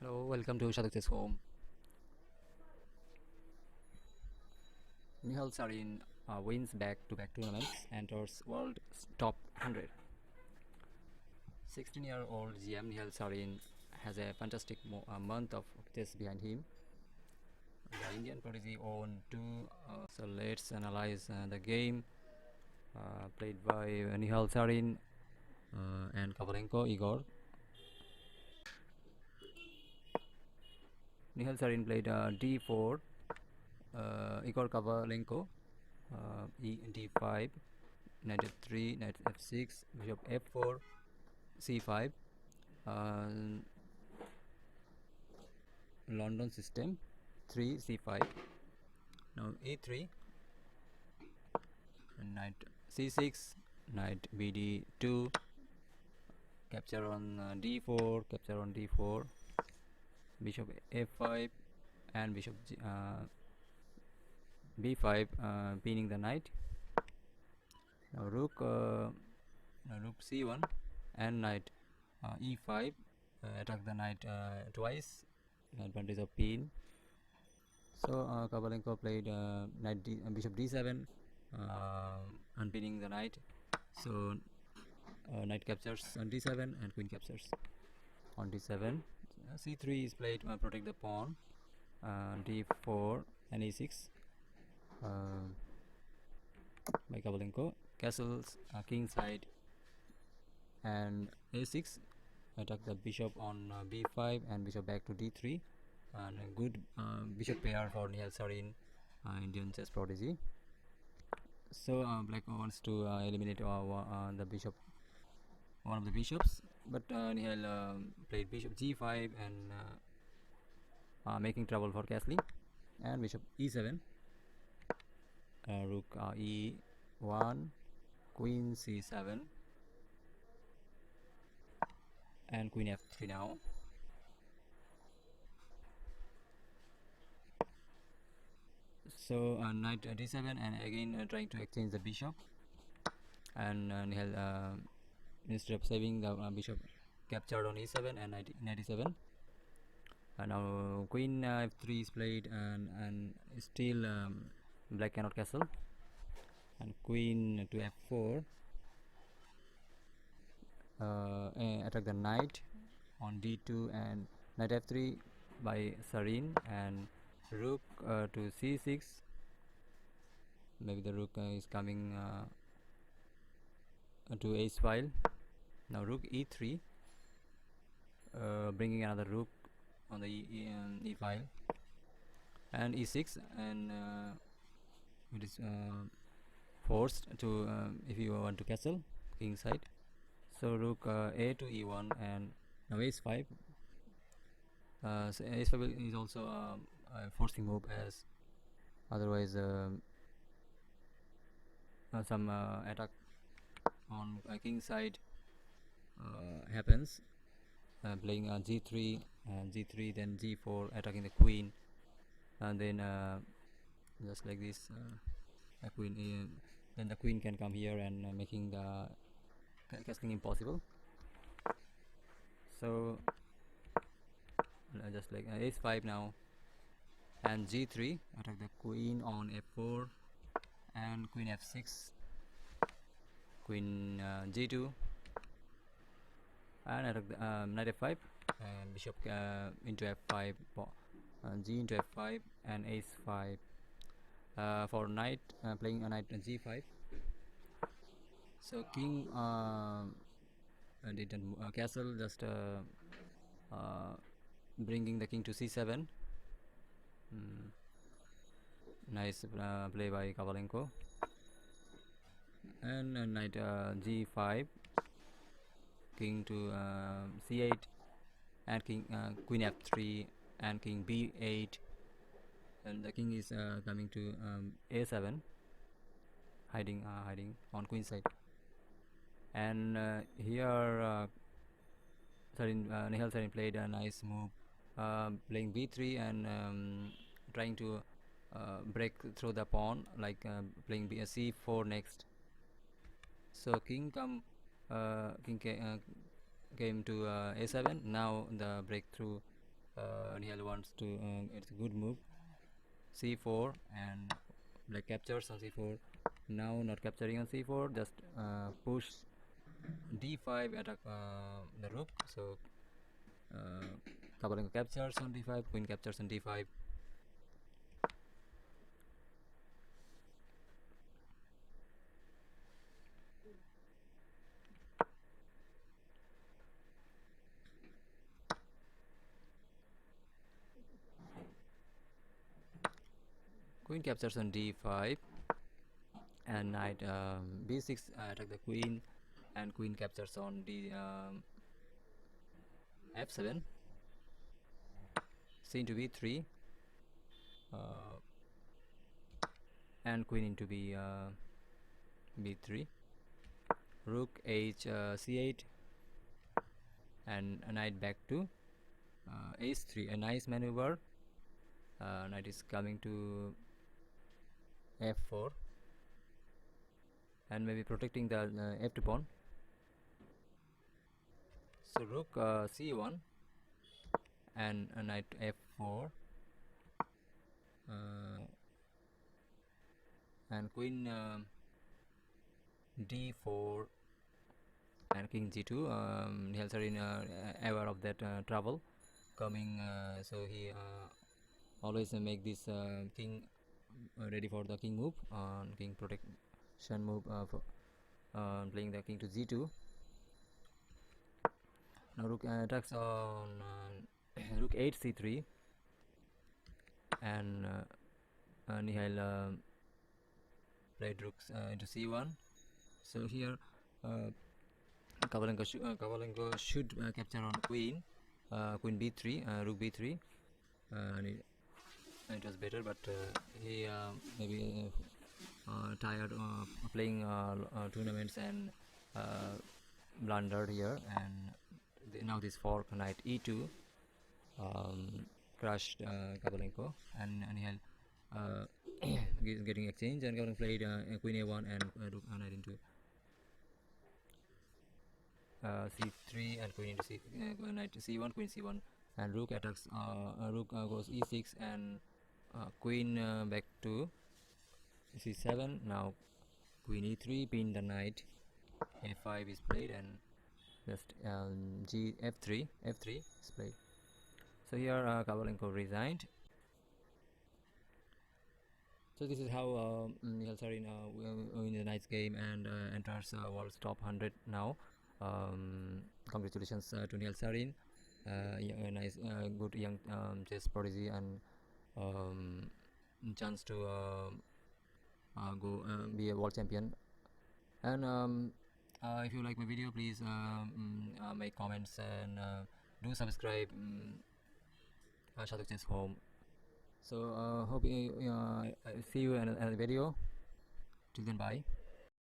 Hello, welcome to Shadhok's home. Nihal Sarin wins back-to-back tournaments, enters world top 100. 16-year-old GM Nihal Sarin has a fantastic month of chess behind him. The Indian prodigy won two. So let's analyze the game played by Nihal Sarin and Kovalenko Igor. Nihal Sarin played d4, Igor Kovalenko d5, knight f3, knight f6, bishop f4, c5, uh, London system 3 c5. Now e3, knight c6, knight bd2, capture on d4, capture on d4, bishop f5, and bishop b5, pinning the knight. Now rook c1 and knight e5, attack the knight twice, advantage of pin. So Kovalenko played bishop d7, unpinning the knight. So knight captures on d7 and queen captures on d7. c3 is played to protect the pawn. d4 and e6 by Kovalenko. Castles king side and a6, attack the bishop on b5 and bishop back to d3, and a good bishop pair for Nihal Sarin, Indian chess prodigy. So black wants to eliminate the bishop, one of the bishops, but Nihal played bishop g5 and making trouble for castling, and bishop e7, rook e1, queen c7, and queen f3 now. So knight d7, and again trying to exchange the bishop, and Nihal, instead of saving the bishop, captured on e7 and knight e7. Now queen f3 is played, and still black cannot castle, and queen to f4, attack the knight on d2 and knight f3 by Sarin, and rook to c6. Maybe the rook is coming to ace file. Now rook e3, bringing another rook on the e file, and e6, and it is forced to if you want to castle king side. So rook a to e1, and now ace 5. So ace 5 is also a forcing move, as otherwise some attack on king side happens, playing g3 and g3, then g4, attacking the queen, and then just like this, queen, then the queen can come here and making the casting impossible. So just like ace 5 now, and g3, attack the queen on f4, and queen f6, queen g2, and attack the knight f5, and bishop into f5, g into f5, and ace 5 for knight, playing a knight g5. So king didn't castle, just bringing the king to c7. Nice play by Kovalenko, and knight g5, king to c8, and king queen f3, and king b8, and the king is coming to a7, hiding on queen side. And here Nihal Sarin played a nice move, playing b3 and trying to break through the pawn, like playing c4 next. So king came to a7. Now the breakthrough Nihal wants to, it's a good move, c4, and black captures on c4. Now not capturing on c4, just push d5, attack the rook. So Kovalenko captures on d5, queen captures on d5. Queen captures on d5, and knight b6, attack the queen, and queen captures on d f7, c into b3, and queen into b3, rook h c8, and a knight back to h3. A nice maneuver. Knight is coming to f4, and maybe protecting the f2 pawn. So rook c1, and a knight f4, and queen d4, and king g2. Nihal Sarin aware of that trouble coming, so he always make this king ready for the king move, king protection move, for playing the king to g2. Now rook attacks on rook 8 c3, and Nihal played rooks into c1. So here Kovalenko should capture on queen, queen b3, rook b3, and it was better, but he maybe tired of playing tournaments and blundered here, and now this fork knight e2 crushed Kovalenko, and Nihal getting exchange, and Kovalenko played queen a1 and rook knight into c3, and queen into knight c1, queen c1, and rook attacks. Rook goes e6, and queen back to c7. Now queen e3, pin the knight, a5 is played, and just f3 is played. So here Kovalenko resigned. So this is how Nihal Sarin wins a nice game and enters world's top 100 now. Congratulations to Nihal Sarin, a nice, good young chess prodigy, and chance to go be a world champion. And if you like my video, please make comments, and do subscribe Shadhok Chess Home. So hope see you in another video. Till then, bye.